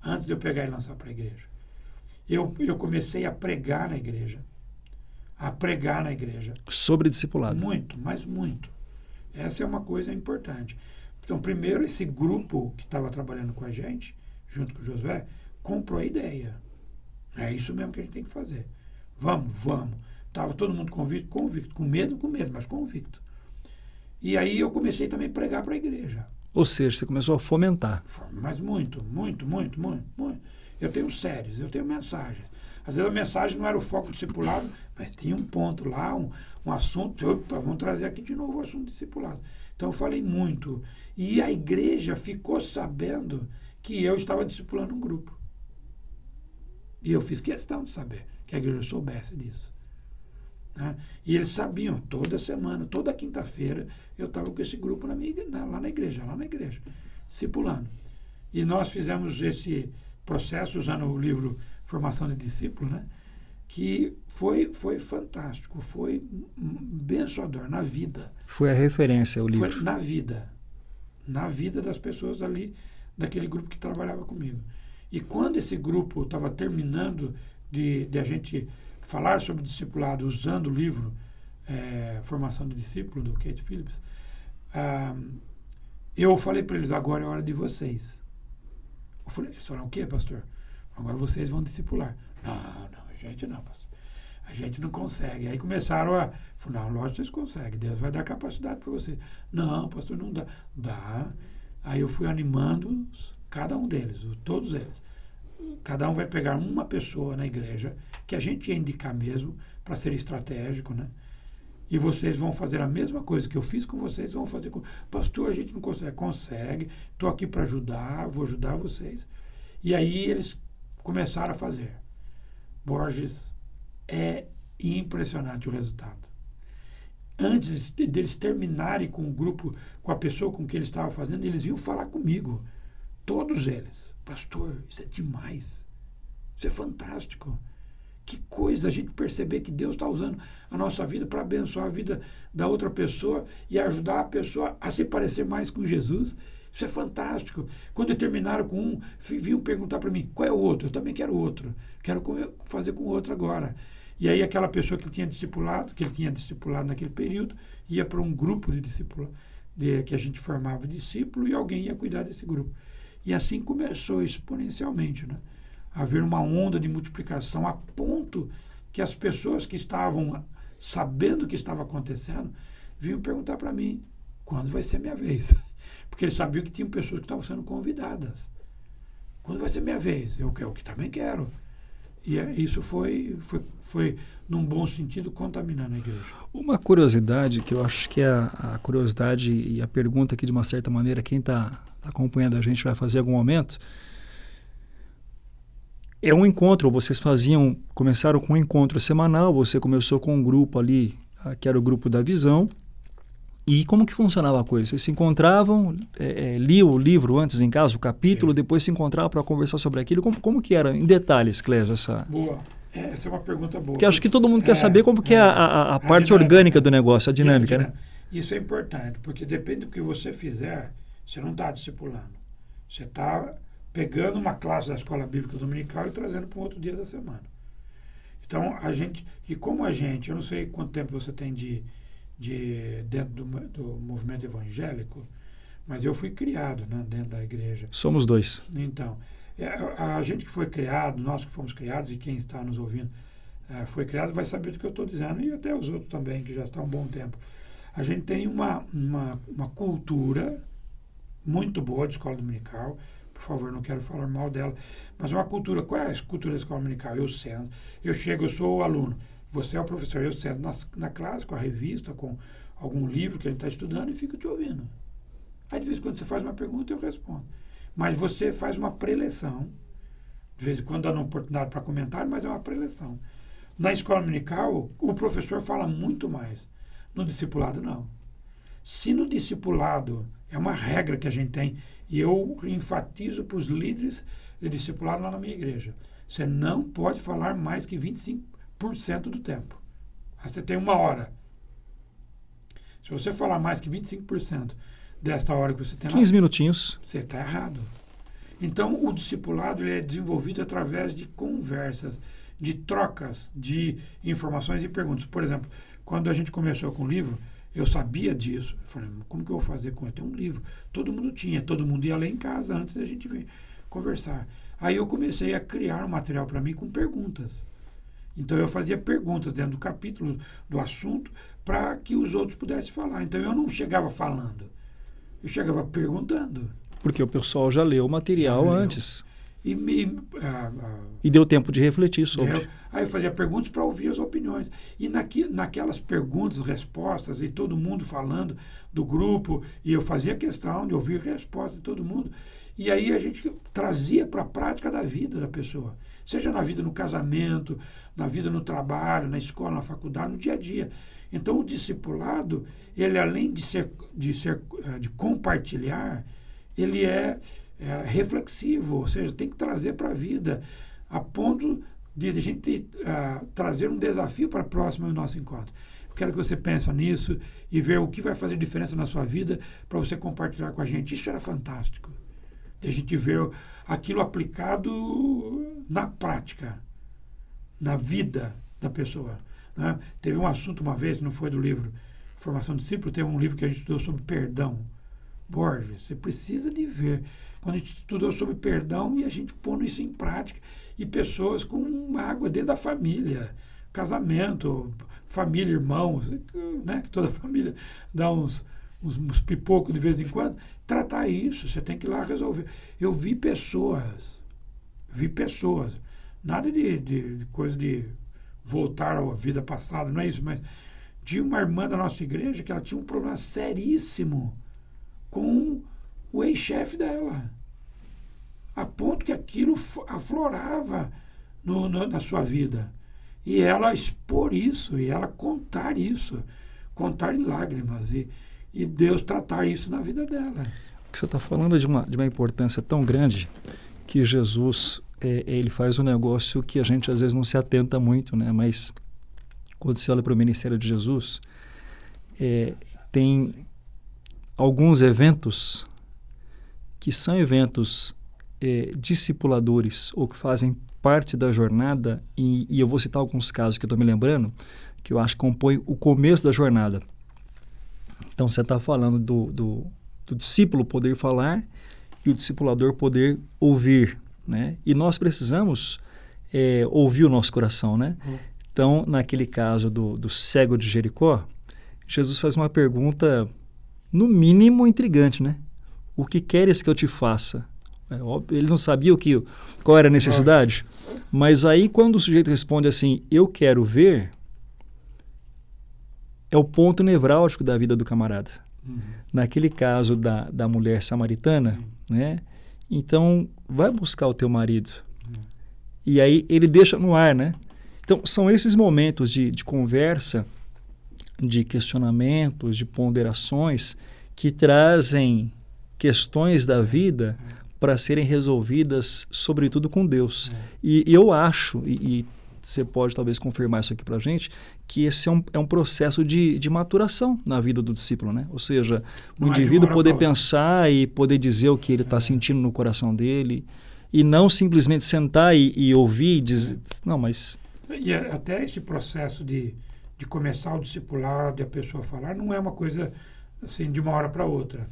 antes de eu pegar e lançar para a igreja. Eu comecei a pregar na igreja. Sobre discipulado. Muito, mas muito. Essa é uma coisa importante. Então, primeiro, esse grupo que estava trabalhando com a gente, junto com o Josué, comprou a ideia. É isso mesmo que a gente tem que fazer. Vamos. Estava todo mundo convicto, com medo, mas convicto. E aí eu comecei também a pregar para a igreja. Ou seja, você começou a fomentar. Mas muito. Eu tenho séries, eu tenho mensagens. Às vezes a mensagem não era o foco do discipulado, mas tinha um ponto lá, um assunto. Opa, vamos trazer aqui de novo o assunto discipulado. Então eu falei muito. E a igreja ficou sabendo que eu estava discipulando um grupo. E eu fiz questão de saber, que a igreja soubesse disso. Né? E eles sabiam, toda semana, toda quinta-feira, eu estava com esse grupo lá na igreja, discipulando. E nós fizemos esse processo usando o livro Formação de Discípulo, né? Que foi fantástico, foi abençoador na vida. Foi a referência, o livro. Foi na vida das pessoas ali, daquele grupo que trabalhava comigo. E quando esse grupo estava terminando de a gente falar sobre discipulado usando o livro Formação de Discípulo, do Kate Phillips, eu falei para eles, agora é hora de vocês. Eles falaram, o quê, pastor? Agora vocês vão discipular. Não, a gente não, pastor. A gente não consegue. Aí começaram a falar, não, lógico que vocês conseguem, Deus vai dar capacidade para vocês. Não, pastor, não dá. Dá. Aí eu fui animando cada um deles, todos eles. Cada um vai pegar uma pessoa na igreja que a gente ia indicar mesmo para ser estratégico, né? E vocês vão fazer a mesma coisa que eu fiz com vocês, vão fazer com... Pastor, a gente não consegue. Consegue. Estou aqui para ajudar, vou ajudar vocês. E aí eles começaram a fazer. Borges, é impressionante o resultado. Antes deles terminarem com o grupo, com a pessoa com quem eles estavam fazendo, eles vinham falar comigo. Todos eles. Pastor, isso é demais. Isso é fantástico. Que coisa a gente perceber que Deus está usando a nossa vida para abençoar a vida da outra pessoa e ajudar a pessoa a se parecer mais com Jesus. Isso é fantástico. Quando terminaram com um, vinham perguntar para mim, qual é o outro? Eu também quero outro. Quero fazer com o outro agora. E aí aquela pessoa que ele tinha discipulado naquele período, ia para um grupo de discípulo, que a gente formava discípulo, e alguém ia cuidar desse grupo. E assim começou exponencialmente, né? A haver uma onda de multiplicação, a ponto que as pessoas que estavam sabendo o que estava acontecendo, vinham perguntar para mim, quando vai ser minha vez? Porque eles sabiam que tinham pessoas que estavam sendo convidadas. Quando vai ser minha vez? Eu que também quero. E isso foi, num bom sentido, contaminando a igreja. Uma curiosidade, que eu acho que é a curiosidade e a pergunta que, de uma certa maneira, quem está acompanhando a gente vai fazer em algum momento, é um encontro. Vocês começaram com um encontro semanal, você começou com um grupo ali, que era o grupo da Visão. E como que funcionava a coisa? Vocês se encontravam, liam o livro antes em casa, o capítulo, sim, depois se encontravam para conversar sobre aquilo. Como que era, em detalhes, Clésio, essa... Boa. Essa é uma pergunta boa. Porque acho que todo mundo quer saber como que é a parte dinâmica, orgânica do negócio, a dinâmica, né? Isso é importante, porque depende do que você fizer, você não está discipulando. Você está pegando uma classe da Escola Bíblica Dominical e trazendo para um outro dia da semana. Então, eu não sei quanto tempo você tem dentro do movimento evangélico, mas eu fui criado, né, dentro da igreja. Somos dois. Então, a gente que foi criado, nós que fomos criados, e quem está nos ouvindo foi criado, vai saber do que eu estou dizendo, e até os outros também, que já estão há um bom tempo. A gente tem uma cultura muito boa de escola dominical. Por favor, não quero falar mal dela, mas uma cultura. Qual é a cultura da escola dominical? Eu chego, eu sou o aluno, você é o professor, eu sento na classe com a revista, com algum livro que a gente está estudando e fico te ouvindo. Aí, de vez em quando, você faz uma pergunta e eu respondo. Mas você faz uma preleção. De vez em quando dá uma oportunidade para comentário, mas é uma preleção. Na escola dominical, o professor fala muito mais. No discipulado, não. Se no discipulado, é uma regra que a gente tem, e eu enfatizo para os líderes de discipulado lá na minha igreja, você não pode falar mais que 25% do tempo. Aí você tem 1 hora. Se você falar mais que 25% desta hora que você tem 15 minutinhos. Você está errado. Então, o discipulado ele é desenvolvido através de conversas, de trocas de informações e perguntas. Por exemplo, quando a gente começou com o livro, eu sabia disso. Eu falei, como que eu vou fazer com ele? Tem um livro. Todo mundo tinha, todo mundo ia ler em casa antes da gente vir conversar. Aí eu comecei a criar um material para mim com perguntas. Então, eu fazia perguntas dentro do capítulo, do assunto, para que os outros pudessem falar. Então, eu não chegava falando. Eu chegava perguntando. Porque o pessoal já leu o material antes. E deu tempo de refletir sobre. Aí eu fazia perguntas para ouvir as opiniões. E naquelas perguntas, respostas, e todo mundo falando do grupo, e eu fazia questão de ouvir respostas de todo mundo. E aí a gente trazia para a prática da vida da pessoa. Seja na vida no casamento, na vida no trabalho, na escola, na faculdade, no dia a dia. Então, o discipulado, ele além de compartilhar, ele é reflexivo, ou seja, tem que trazer para a vida, a ponto de a gente trazer um desafio para a próxima do nosso encontro. Eu quero que você pense nisso e ver o que vai fazer diferença na sua vida para você compartilhar com a gente. Isso era fantástico. De a gente ver aquilo aplicado na prática, na vida da pessoa. Né? Teve um assunto uma vez, não foi do livro Formação de Discípulo, teve um livro que a gente estudou sobre perdão. Borges, você precisa de ver. Quando a gente estudou sobre perdão e a gente pondo isso em prática, e pessoas com mágoa dentro da família, casamento, família, irmãos, né? Que toda família dá uns pipocos de vez em quando, tratar isso, você tem que ir lá resolver. Eu vi pessoas, nada de coisa de voltar à vida passada, não é isso, mas de uma irmã da nossa igreja que ela tinha um problema seríssimo com o ex-chefe dela, a ponto que aquilo aflorava na sua vida. E ela expor isso, e ela contar isso, contar em lágrimas, e Deus tratar isso na vida dela. O que você está falando é de uma importância tão grande que Jesus, ele faz um negócio que a gente às vezes não se atenta muito, né? Mas quando você olha para o ministério de Jesus, tem alguns eventos que são eventos discipuladores ou que fazem parte da jornada, e eu vou citar alguns casos que eu estou me lembrando, que eu acho que compõem o começo da jornada. Então, você está falando do discípulo poder falar e o discipulador poder ouvir, né? E nós precisamos ouvir o nosso coração, né? Então, naquele caso do cego de Jericó, Jesus faz uma pergunta, no mínimo, intrigante, né? O que queres que eu te faça? Ele não sabia qual era a necessidade, mas aí quando o sujeito responde assim, eu quero ver, é o ponto nevrálgico da vida do camarada. Naquele caso da mulher samaritana, né? Então, vai buscar o teu marido. E aí ele deixa no ar, né? Então, são esses momentos de conversa, de questionamentos, de ponderações, que trazem questões da vida para serem resolvidas, sobretudo com Deus. E eu acho, e você pode talvez confirmar isso aqui para a gente, que esse é um processo de maturação na vida do discípulo, né? Ou seja, o indivíduo poder pensar e poder dizer o que ele está sentindo no coração dele, e não simplesmente sentar e ouvir e dizer, não, mas... E até esse processo de começar o discipulado e a pessoa falar, não é uma coisa assim de uma hora para outra.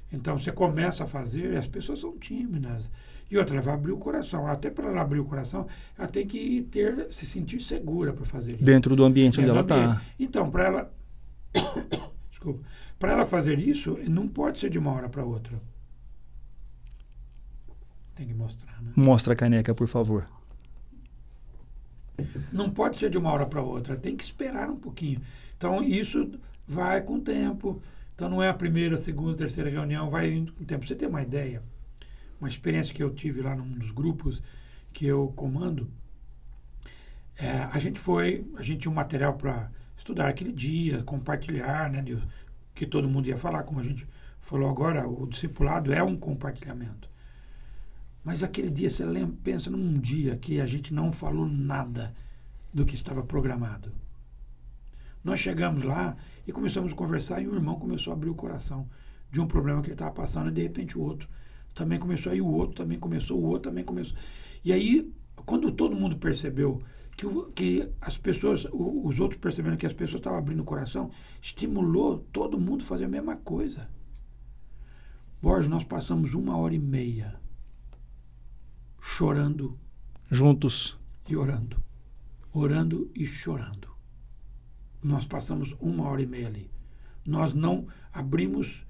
Então, você começa a fazer e as pessoas são tímidas. E outra, ela vai abrir o coração. Até para ela abrir o coração, ela tem que se sentir segura para fazer isso. Dentro do ambiente onde ela está. Então, para ela... Desculpa. Para ela fazer isso, não pode ser de uma hora para outra. Tem que mostrar, né? Mostra a caneca, por favor. Não pode ser de uma hora para outra. Tem que esperar um pouquinho. Então, isso vai com o tempo. Então, não é a primeira, segunda, terceira reunião, vai indo com o tempo. Você tem uma ideia? Uma experiência que eu tive lá num dos grupos que eu comando, a gente tinha um material para estudar aquele dia, compartilhar, né, que todo mundo ia falar, como a gente falou agora, o discipulado é um compartilhamento. Mas aquele dia, você pensa num dia que a gente não falou nada do que estava programado. Nós chegamos lá e começamos a conversar e o irmão começou a abrir o coração de um problema que ele estava passando e de repente o outro também começou, aí o outro também começou, o outro também começou. E aí, quando todo mundo percebeu que as pessoas, os outros perceberam que as pessoas estavam abrindo o coração, estimulou todo mundo a fazer a mesma coisa. Borges, nós passamos 1h30 chorando. Juntos. E orando. Orando e chorando. Nós passamos 1h30 ali. Nós não abrimos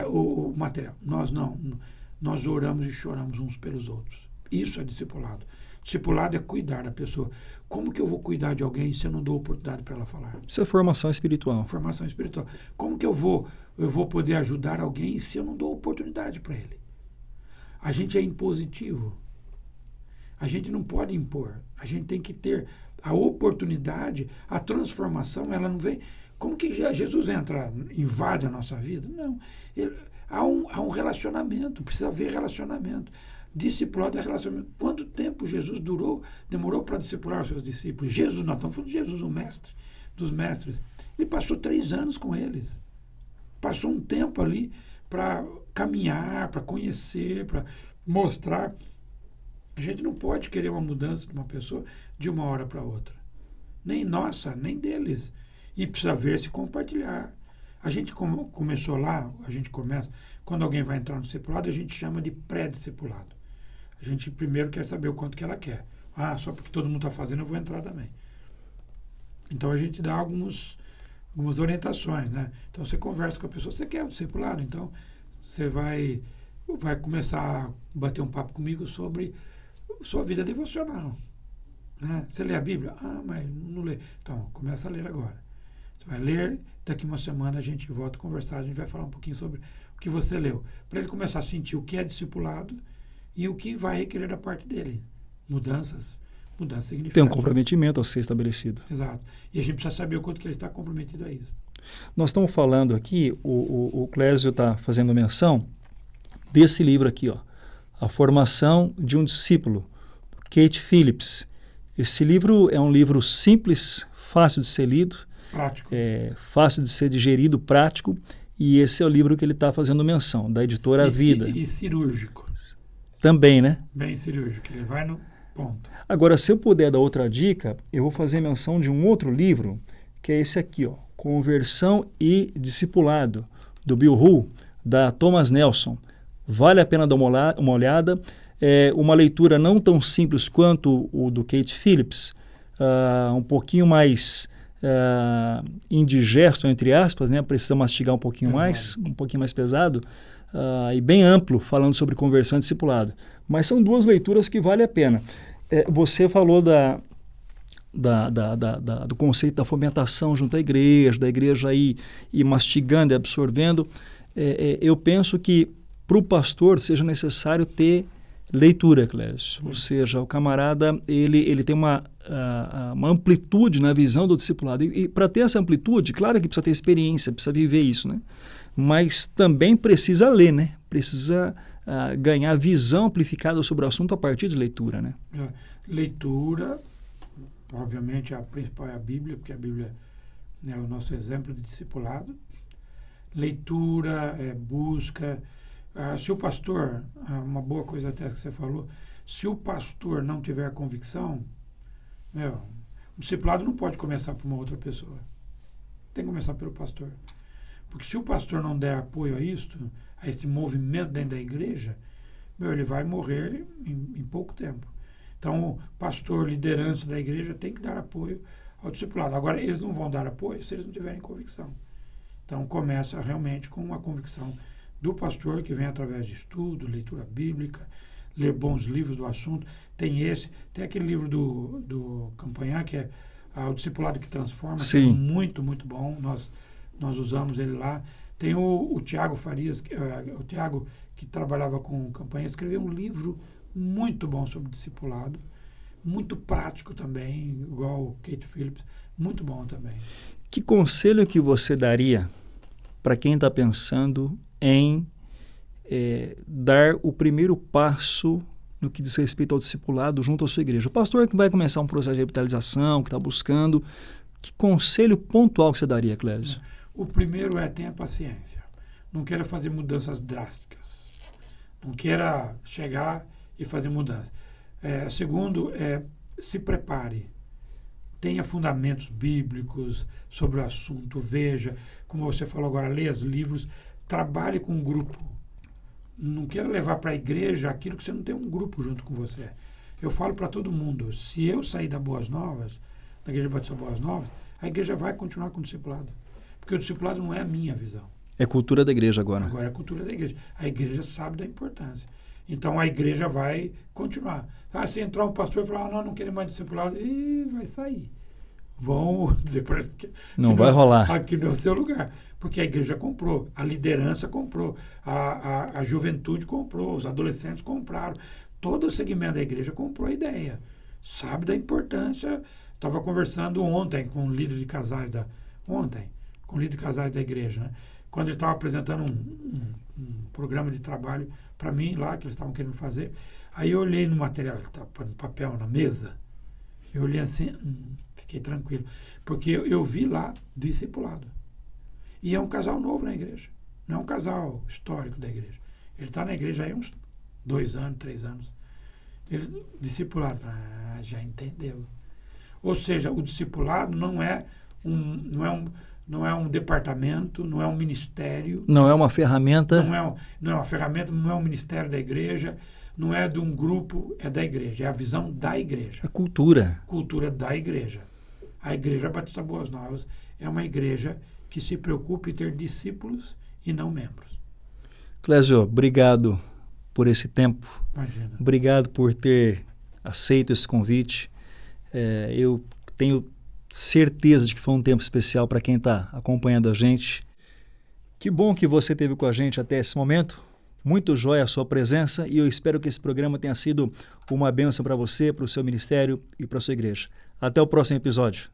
o material. Nós oramos e choramos uns pelos outros. Isso é discipulado. Discipulado é cuidar da pessoa. Como que eu vou cuidar de alguém se eu não dou oportunidade para ela falar? Isso é formação espiritual. Formação espiritual. Como que eu vou poder ajudar alguém se eu não dou oportunidade para ele? A gente é impositivo. A gente não pode impor. A gente tem que ter a oportunidade, a transformação, ela não vem... Como que Jesus invade a nossa vida? Não. Há um relacionamento, precisa haver relacionamento. Discipulado é relacionamento. Quanto tempo Jesus demorou para discipular os seus discípulos? Jesus, nós estamos falando de Jesus, o mestre dos mestres. Ele passou 3 anos com eles. Passou um tempo ali para caminhar, para conhecer, para mostrar. A gente não pode querer uma mudança de uma pessoa de uma hora para outra. Nem nossa, nem deles. E precisa ver se compartilhar. A gente começou lá, quando alguém vai entrar no discipulado, a gente chama de pré-discipulado. A gente primeiro quer saber o quanto que ela quer. Só porque todo mundo está fazendo, eu vou entrar também. Então a gente dá algumas orientações, né? Então você conversa com a pessoa, você quer o discipulado, então você vai começar a bater um papo comigo sobre sua vida devocional. Né? Você lê a Bíblia? Mas não lê. Então, começa a ler agora. Você vai ler, daqui uma semana a gente volta a conversar, a gente vai falar um pouquinho sobre o que você leu. Para ele começar a sentir o que é discipulado e o que vai requerer da parte dele. Mudanças significativas. Tem um comprometimento a ser estabelecido. Exato. E a gente precisa saber o quanto que ele está comprometido a isso. Nós estamos falando aqui, o Clésio está fazendo menção desse livro aqui, ó, A Formação de um Discípulo, Kate Phillips. Esse livro é um livro simples, fácil de ser lido, Prático. Fácil de ser digerido, prático, e esse é o livro que ele está fazendo menção, da editora Vida. E cirúrgico. Também, né? Bem cirúrgico, ele vai no ponto. Agora, se eu puder dar outra dica, eu vou fazer menção de um outro livro, que é esse aqui, ó, Conversão e Discipulado, do Bill Hull, da Thomas Nelson. Vale a pena dar uma olhada. É uma leitura não tão simples quanto o do Kate Phillips, um pouquinho mais indigesto, entre aspas, né? Precisa mastigar um pouquinho mais, um pouquinho mais pesado, e bem amplo, falando sobre conversão e discipulado. Mas são duas leituras que vale a pena. Você falou do conceito da fomentação junto à igreja, da igreja ir mastigando e absorvendo. Eu penso que para o pastor seja necessário ter leitura, Clésio. Ou seja, o camarada ele tem uma amplitude na visão do discipulado. E para ter essa amplitude, claro que precisa ter experiência, precisa viver isso, né? Mas também precisa ler, né? Precisa ganhar visão amplificada sobre o assunto a partir de leitura, né? Leitura, obviamente a principal é a Bíblia, porque a Bíblia é o nosso exemplo de discipulado. Leitura, busca. Se o pastor, uma boa coisa até que você falou, se o pastor não tiver convicção, o discipulado não pode começar por uma outra pessoa. Tem que começar pelo pastor. Porque se o pastor não der apoio a esse movimento dentro da igreja, ele vai morrer em pouco tempo. Então, o pastor, liderança da igreja, tem que dar apoio ao discipulado. Agora, eles não vão dar apoio se eles não tiverem convicção. Então, começa realmente com uma convicção do pastor, que vem através de estudo, leitura bíblica, ler bons livros do assunto. Tem aquele livro do Campanhar, que é O Discipulado que Transforma, Sim. que é muito, muito bom. Nós usamos ele lá. Tem o Tiago Farias, o Tiago, que trabalhava com Campanha, escreveu um livro muito bom sobre discipulado, muito prático também, igual o Kate Phillips, muito bom também. Que conselho que você daria para quem está pensando em dar o primeiro passo no que diz respeito ao discipulado junto à sua igreja? O pastor que vai começar um processo de revitalização, que está buscando, que conselho pontual que você daria, Clésio? O primeiro tenha paciência. Não queira fazer mudanças drásticas. Não queira chegar e fazer mudanças. Segundo, se prepare. Tenha fundamentos bíblicos sobre o assunto. Veja, como você falou agora, leia os livros. Trabalhe com um grupo. Não queira levar para a igreja aquilo que você não tem um grupo junto com você. Eu falo para todo mundo, se eu sair da Boas Novas, da Igreja Batista Boas Novas, a igreja vai continuar com o discipulado. Porque o discipulado não é a minha visão. É cultura da igreja agora. Agora é a cultura da igreja. A igreja sabe da importância. Então a igreja vai continuar. Se entrar um pastor e falar, não quero mais discipulado, vai sair. Vão dizer para ele que não vai rolar. Aqui não é o seu lugar. Porque a igreja comprou, a liderança comprou, a juventude comprou, os adolescentes compraram. Todo o segmento da igreja comprou a ideia. Sabe da importância. Estava conversando ontem com um líder de casais da igreja, né? Quando ele estava apresentando um programa de trabalho para mim lá, que eles estavam querendo fazer. Aí eu olhei no material, ele estava pondo papel na mesa, eu olhei assim, fiquei tranquilo, porque eu vi lá discipulado. E é um casal novo na igreja, não é um casal histórico da igreja. Ele está na igreja aí uns 2 anos, 3 anos. Ele, discipulado, já entendeu. Ou seja, o discipulado não é um departamento, não é um ministério. Não é uma ferramenta. Não é uma ferramenta, não é um ministério da igreja, não é de um grupo, é da igreja. É a visão da igreja. É cultura. Cultura da igreja. A Igreja Batista Boas Novas é uma igreja que se preocupa em ter discípulos e não membros. Clésio, obrigado por esse tempo. Imagina. Obrigado por ter aceito esse convite. Eu tenho certeza de que foi um tempo especial para quem está acompanhando a gente. Que bom que você esteve com a gente até esse momento. Muito jóia a sua presença e eu espero que esse programa tenha sido uma bênção para você, para o seu ministério e para a sua igreja. Até o próximo episódio.